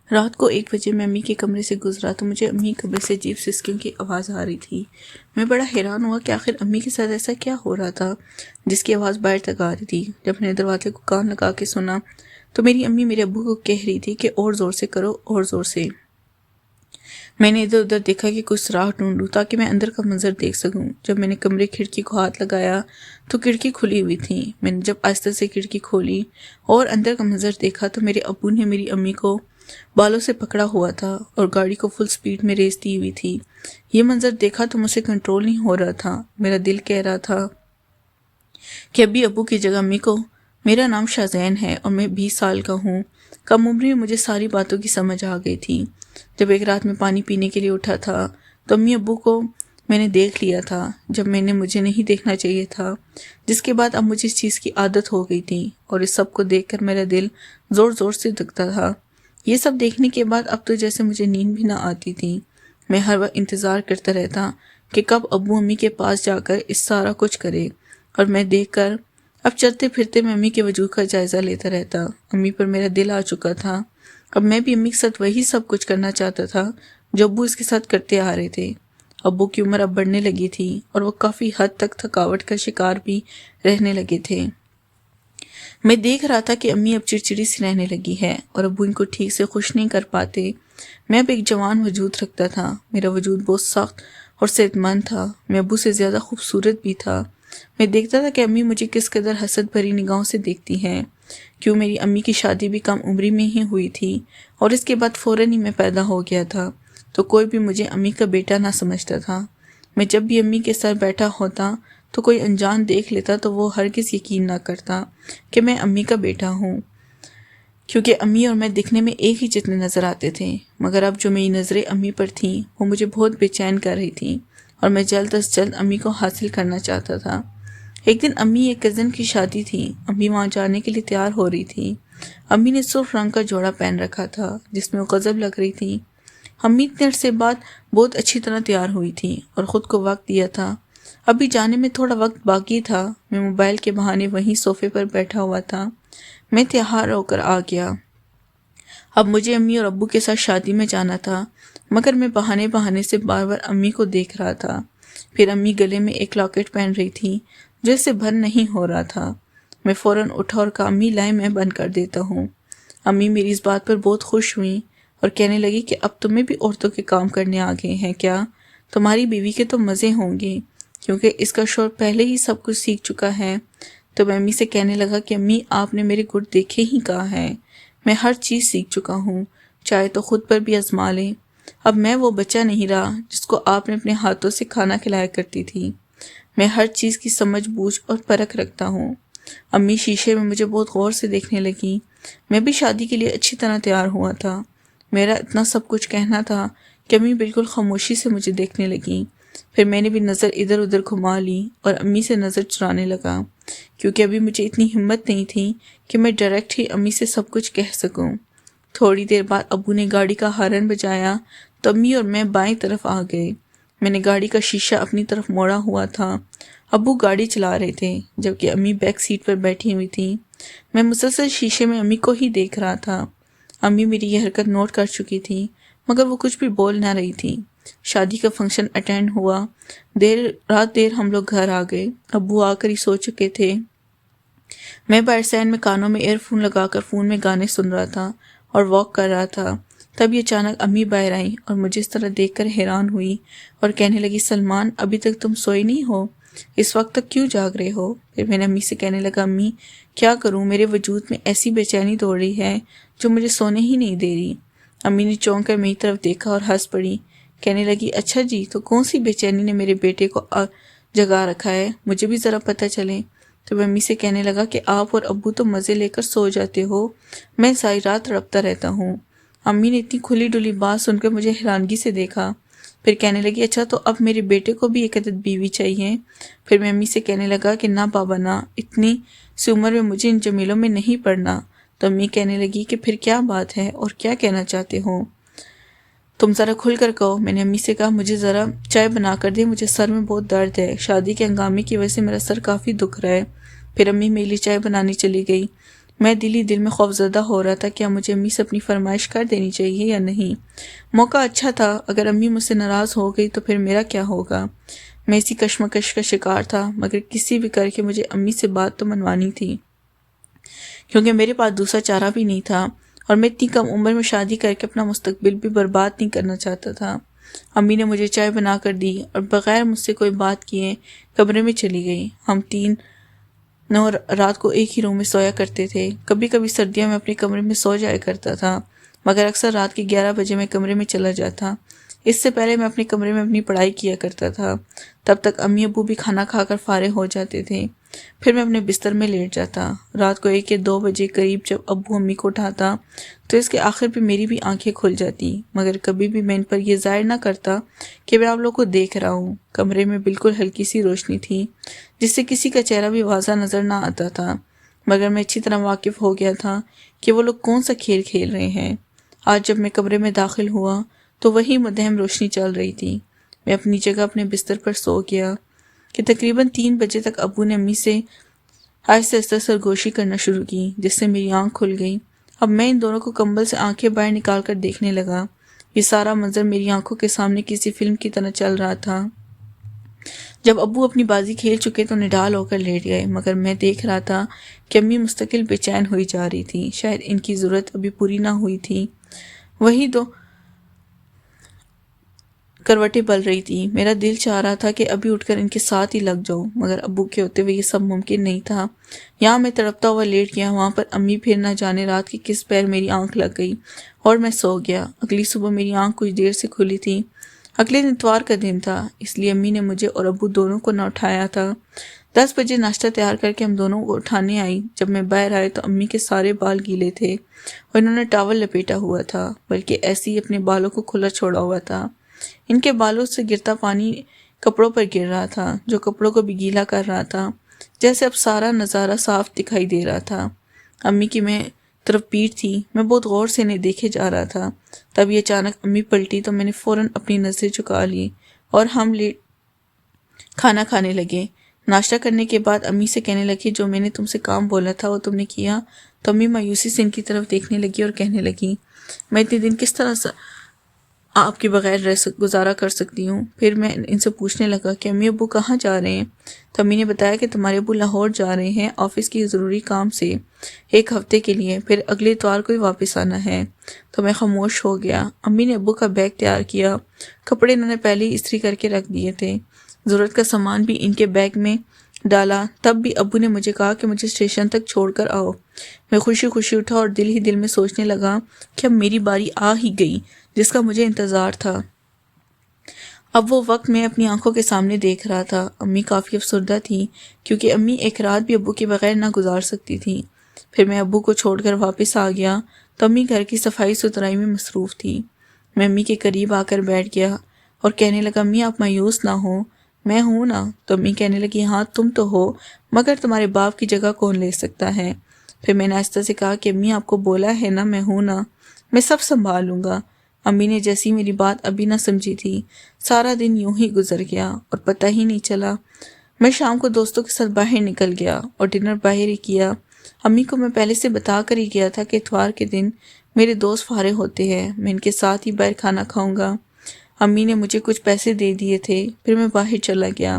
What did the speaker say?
رات کو 1 بجے میں امی کے کمرے سے گزرا تو مجھے امی کے کمرے سے عجیب سسکیوں کی آواز آ رہی تھی۔ میں بڑا حیران ہوا کہ آخر امی کے ساتھ ایسا کیا ہو رہا تھا جس کی آواز باہر تک آ رہی تھی۔ جب میں نے دروازے کو کان لگا کے سنا تو میری امی میرے ابو کو کہہ رہی تھی کہ اور زور سے کرو، اور زور سے۔ میں نے ادھر ادھر دیکھا کہ کچھ سراغ ڈھونڈوں تاکہ میں اندر کا منظر دیکھ سکوں۔ جب میں نے کمرے کھڑکی کو ہاتھ لگایا تو کھڑکی کھلی ہوئی تھی۔ میں نے جب آہستہ سے کھڑکی کھولی اور اندر کا منظر دیکھا تو میرے ابو نے میری امی کو بالوں سے پکڑا ہوا تھا اور گاڑی کو فل سپیڈ میں ریس دی ہوئی تھی۔ یہ منظر دیکھا تو مجھ سے کنٹرول نہیں ہو رہا تھا۔ میرا دل کہہ رہا تھا کہ ابھی ابو کی جگہ امی کو۔ میرا نام شاہزین ہے اور میں 20 سال کا ہوں۔ کم عمری میں مجھے ساری باتوں کی سمجھ آ گئی تھی۔ جب ایک رات میں پانی پینے کے لیے اٹھا تھا تو امی ابو کو میں نے دیکھ لیا تھا جب میں نے مجھے نہیں دیکھنا چاہیے تھا، جس کے بعد اب مجھے اس چیز کی عادت ہو گئی تھی اور اس سب کو دیکھ کر میرا دل زور زور سے دھڑکتا تھا۔ یہ سب دیکھنے کے بعد اب تو جیسے مجھے نیند بھی نہ آتی تھی۔ میں ہر وقت انتظار کرتا رہتا کہ کب ابو امی کے پاس جا کر اس سارا کچھ کرے اور میں دیکھ کر اب چلتے پھرتے میں امی کے وجود کا جائزہ لیتا رہتا۔ امی پر میرا دل آ چکا تھا۔ اب میں بھی امی کے ساتھ وہی سب کچھ کرنا چاہتا تھا جو ابو اس کے ساتھ کرتے آ رہے تھے۔ ابو کی عمر اب بڑھنے لگی تھی اور وہ کافی حد تک تھکاوٹ کا شکار بھی رہنے لگے تھے۔ میں دیکھ رہا تھا کہ امی اب چڑچڑی سی رہنے لگی ہے اور ابو ان کو ٹھیک سے خوش نہیں کر پاتے۔ میں اب ایک جوان وجود رکھتا تھا۔ میرا وجود بہت سخت اور صحت مند تھا۔ میں ابو سے زیادہ خوبصورت بھی تھا۔ میں دیکھتا تھا کہ امی مجھے کس قدر حسد بھری نگاہوں سے دیکھتی ہیں۔ کیوں میری امی کی شادی بھی کم عمری میں ہی ہوئی تھی اور اس کے بعد فوراً ہی میں پیدا ہو گیا تھا، تو کوئی بھی مجھے امی کا بیٹا نہ سمجھتا تھا۔ میں جب بھی امی کے ساتھ بیٹھا ہوتا تو کوئی انجان دیکھ لیتا تو وہ ہرگز یقین نہ کرتا کہ میں امی کا بیٹا ہوں، کیونکہ امی اور میں دکھنے میں ایک ہی جتنے نظر آتے تھے۔ مگر اب جو میری نظریں امی پر تھیں وہ مجھے بہت بے چین کر رہی تھیں اور میں جلد از جلد امی کو حاصل کرنا چاہتا تھا۔ ایک دن امی ایک کزن کی شادی تھی۔ امی وہاں جانے کے لیے تیار ہو رہی تھی۔ امی نے سرخ رنگ کا جوڑا پہن رکھا تھا جس میں وہ غضب لگ رہی تھی۔ امی اتنے عرصے بعد بہت اچھی طرح تیار ہوئی تھی اور خود کو وقت دیا تھا۔ ابھی جانے میں تھوڑا وقت باقی تھا۔ میں موبائل کے بہانے وہیں صوفے پر بیٹھا ہوا تھا۔ میں تیار ہو کر آ گیا۔ اب مجھے امی اور ابو کے ساتھ شادی میں جانا تھا، مگر میں بہانے سے بار بار امی کو دیکھ رہا تھا۔ پھر امی گلے میں ایک لاکٹ پہن رہی تھی جو اس سے بھر نہیں ہو رہا تھا۔ میں فوراً اٹھا اور کہا امی لائیں میں بند کر دیتا ہوں۔ امی میری اس بات پر بہت خوش ہوئیں اور کہنے لگی کہ اب تمہیں بھی عورتوں کے کام کرنے آ گئے ہیں کیا؟ تمہاری بیوی کے تو مزے ہوں گے کیونکہ اس کا شوہر پہلے ہی سب کچھ سیکھ چکا ہے۔ تو میں امی سے کہنے لگا کہ امی آپ نے میرے گٹ دیکھے ہی کہا ہے، میں ہر چیز سیکھ چکا ہوں، چاہے تو خود پر بھی آزما لیں۔ اب میں وہ بچہ نہیں رہا جس کو آپ نے اپنے ہاتھوں سے کھانا کھلایا کرتی تھی۔ میں ہر چیز کی سمجھ بوجھ اور پرکھ رکھتا ہوں۔ امی شیشے میں مجھے بہت غور سے دیکھنے لگیں۔ میں بھی شادی کے لیے اچھی طرح تیار ہوا تھا۔ میرا اتنا سب کچھ کہنا تھا کہ امی بالکل خاموشی سے مجھے دیکھنے لگیں۔ پھر میں نے بھی نظر ادھر ادھر گھما لی اور امی سے نظر چرانے لگا، کیونکہ ابھی مجھے اتنی ہمت نہیں تھی کہ میں ڈائریکٹ ہی امی سے سب کچھ کہہ سکوں۔ تھوڑی دیر بعد ابو نے گاڑی کا ہارن بجایا تو امی اور میں بائیں طرف آ گئے۔ میں نے گاڑی کا شیشہ اپنی طرف موڑا ہوا تھا۔ ابو گاڑی چلا رہے تھے جبکہ امی بیک سیٹ پر بیٹھی ہوئی تھی۔ میں مسلسل شیشے میں امی کو ہی دیکھ رہا تھا۔ امی میری یہ حرکت نوٹ کر چکی تھی مگر وہ کچھ بھی بول نہ رہی تھی۔ شادی کا فنکشن اٹینڈ ہوا۔ رات دیر ہم لوگ گھر آ گئے۔ ابو آ کر ہی سو چکے تھے۔ میں باہر سین میں کانوں میں ایئر فون لگا کر فون میں گانے سن رہا تھا اور واک کر رہا تھا۔ تب یہ اچانک امی باہر آئیں اور مجھے اس طرح دیکھ کر حیران ہوئی اور کہنے لگی سلمان ابھی تک تم سوئے نہیں ہو؟ اس وقت تک کیوں جاگ رہے ہو؟ پھر میں نے امی سے کہنے لگا امی کیا کروں، میرے وجود میں ایسی بے چینی دوڑ رہی ہے جو مجھے سونے ہی نہیں دے رہی۔ امی نے چونک کر میری طرف دیکھا اور ہنس پڑی۔ کہنے لگی اچھا جی تو کون سی بے چینی نے میرے بیٹے کو جگا رکھا ہے، مجھے بھی ذرا پتہ چلے۔ تو میں امی سے کہنے لگا کہ آپ اور ابو تو مزے لے کر سو جاتے ہو، میں ساری رات تڑپتا رہتا ہوں۔ امی نے اتنی کھلی ڈلی بات سن کر مجھے حیرانگی سے دیکھا، پھر کہنے لگی اچھا تو اب میرے بیٹے کو بھی ایک عدد بیوی چاہیے؟ پھر میں امی سے کہنے لگا کہ نہ بابا نہ، اتنی سی عمر میں مجھے ان جمیلوں میں نہیں پڑنا۔ تو امی کہنے لگی کہ پھر کیا بات ہے اور کیا کہنا چاہتے ہو؟ تم ذرا کھل کر کہو۔ میں نے امی سے کہا مجھے ذرا چائے بنا کر دے، مجھے سر میں بہت درد ہے، شادی کے ہنگامے کی وجہ سے میرا سر کافی دکھ رہا ہے۔ پھر امی میرے لیے چائے بنانے چلی گئی۔ میں دل ہی دل میں خوفزدہ ہو رہا تھا، کیا مجھے امی سے اپنی فرمائش کر دینی چاہیے یا نہیں؟ موقع اچھا تھا، اگر امی مجھ سے ناراض ہو گئی تو پھر میرا کیا ہوگا؟ میں اسی کشمکش کا شکار تھا، مگر کسی بھی کر کے مجھے امی سے بات تو منوانی تھی، کیونکہ میرے پاس دوسرا چارہ بھی نہیں تھا، اور میں اتنی کم عمر میں شادی کر کے اپنا مستقبل بھی برباد نہیں کرنا چاہتا تھا۔ امی نے مجھے چائے بنا کر دی اور بغیر مجھ سے کوئی بات کیے کمرے میں چلی گئی۔ ہم تینوں رات کو ایک ہی روم میں سویا کرتے تھے۔ کبھی کبھی سردیوں میں اپنے کمرے میں سو جایا کرتا تھا، مگر اکثر رات کے 11 بجے میں کمرے میں چلا جاتا۔ اس سے پہلے میں اپنے کمرے میں اپنی پڑھائی کیا کرتا تھا، تب تک امی ابو بھی کھانا کھا کر فارغ ہو جاتے تھے۔ پھر میں اپنے بستر میں لیٹ جاتا۔ رات کو 1 یا 2 بجے قریب جب ابو امی کو اٹھاتا تو اس کے آخر پہ میری بھی آنکھیں کھل جاتی، مگر کبھی بھی میں ان پر یہ ظاہر نہ کرتا کہ میں آپ لوگوں کو دیکھ رہا ہوں۔ کمرے میں بالکل ہلکی سی روشنی تھی جس سے کسی کا چہرہ بھی واضح نظر نہ آتا تھا، مگر میں اچھی طرح واقف ہو گیا تھا کہ وہ لوگ کون سا کھیل کھیل رہے ہیں۔ آج جب میں کمرے میں داخل ہوا تو وہی مدہم روشنی چل رہی تھی۔ میں اپنی جگہ اپنے بستر پر سو گیا کہ تقریباً 3 بجے تک ابو نے امی سے آہستہ آہستہ سرگوشی کرنا شروع کی، جس سے میری آنکھ کھل گئی۔ اب میں ان دونوں کو کمبل سے آنکھیں باہر نکال کر دیکھنے لگا۔ یہ سارا منظر میری آنکھوں کے سامنے کسی فلم کی طرح چل رہا تھا۔ جب ابو اپنی بازی کھیل چکے تو نڈال ہو کر لیٹ گئے، مگر میں دیکھ رہا تھا کہ امی مستقل بے چین ہوئی جا رہی تھی، شاید ان کی ضرورت ابھی پوری نہ ہوئی تھی۔ وہی دو کروٹیں بل رہی تھی۔ میرا دل چاہ رہا تھا کہ ابھی اٹھ کر ان کے ساتھ ہی لگ جاؤں، مگر ابو کے ہوتے ہوئے یہ سب ممکن نہیں تھا۔ یہاں میں تڑپتا ہوا لیٹ گیا، وہاں پر امی پھر نہ جانے رات کی کس پیر میری آنکھ لگ گئی اور میں سو گیا۔ اگلی صبح میری آنکھ کچھ دیر سے کھلی تھی۔ اگلے دن اتوار کا دن تھا، اس لیے امی نے مجھے اور ابو دونوں کو نہ اٹھایا تھا۔ 10 بجے ناشتہ تیار کر کے ہم دونوں کو اٹھانے آئی۔ جب میں باہر آئے تو امی کے سارے بال گیلے تھے اور انہوں نے ٹاول لپیٹا ہوا تھا، بلکہ ایسے ہی اپنے بالوں کو کھلا چھوڑا ہوا تھا۔ ان کے بالوں سے گرتا پانی کپڑوں پر گر رہا تھا، جو کپڑوں کو بھی گیلا کر رہا تھا، جیسے اب سارا نظارہ صاف دکھائی دے رہا تھا۔ امی کی میں طرف پیٹھ تھی، میں بہت غور سے انہیں دیکھے جا رہا تھا۔ تب یہ اچانک امی پلٹی تو میں نے فوراً اپنی نظریں جھکا لی اور ہم کھانا کھانے لگے۔ ناشتہ کرنے کے بعد امی سے کہنے لگی، جو میں نے تم سے کام بولا تھا وہ تم نے کیا؟ تو امی مایوسی سے ان کی طرف دیکھنے لگی اور کہنے لگی، میں اتنے دن کس طرح آپ کے بغیر گزارا کر سکتی ہوں؟ پھر میں ان سے پوچھنے لگا کہ امی ابو کہاں جا رہے ہیں؟ تو امی نے بتایا کہ تمہارے ابو لاہور جا رہے ہیں آفس کی ضروری کام سے 1 ہفتے کے لیے، پھر اگلے اتوار کو ہی واپس آنا ہے۔ تو میں خاموش ہو گیا۔ امی نے ابو کا بیگ تیار کیا، کپڑے انہوں نے پہلے ہی استری کر کے رکھ دیے تھے، ضرورت کا سامان بھی ان کے بیگ میں ڈالا۔ تب بھی ابو نے مجھے کہا کہ مجھے اسٹیشن تک چھوڑ کر آؤ۔ میں خوشی خوشی اٹھا اور دل ہی دل میں سوچنے لگا کہ اب میری باری آ ہی گئی جس کا مجھے انتظار تھا۔ اب وہ وقت میں اپنی آنکھوں کے سامنے دیکھ رہا تھا۔ امی کافی افسردہ تھی کیونکہ امی ایک رات بھی ابو کے بغیر نہ گزار سکتی تھی۔ پھر میں ابو کو چھوڑ کر واپس آ گیا تو امی گھر کی صفائی ستھرائی میں مصروف تھی۔ میں امی کے قریب آ کر بیٹھ گیا اور کہنے لگا، امی آپ مایوس نہ ہو، میں ہوں نا۔ تو امی کہنے لگی، ہاں تم تو ہو، مگر تمہارے باپ کی جگہ کون لے سکتا ہے؟ پھر میں نے آہستہ سے کہا کہ امی آپ کو بولا ہے نا میں ہوں نا، میں سب سنبھال لوں گا۔ امی نے جیسی میری بات ابھی نہ سمجھی تھی۔ سارا دن یوں ہی گزر گیا اور پتہ ہی نہیں چلا۔ میں شام کو دوستوں کے ساتھ باہر نکل گیا اور ڈنر باہر ہی کیا۔ امی کو میں پہلے سے بتا کر ہی گیا تھا کہ اتوار کے دن میرے دوست فارغ ہوتے ہیں، میں ان کے ساتھ ہی باہر کھانا کھاؤں گا۔ امی نے مجھے کچھ پیسے دے دیے تھے، پھر میں باہر چلا گیا۔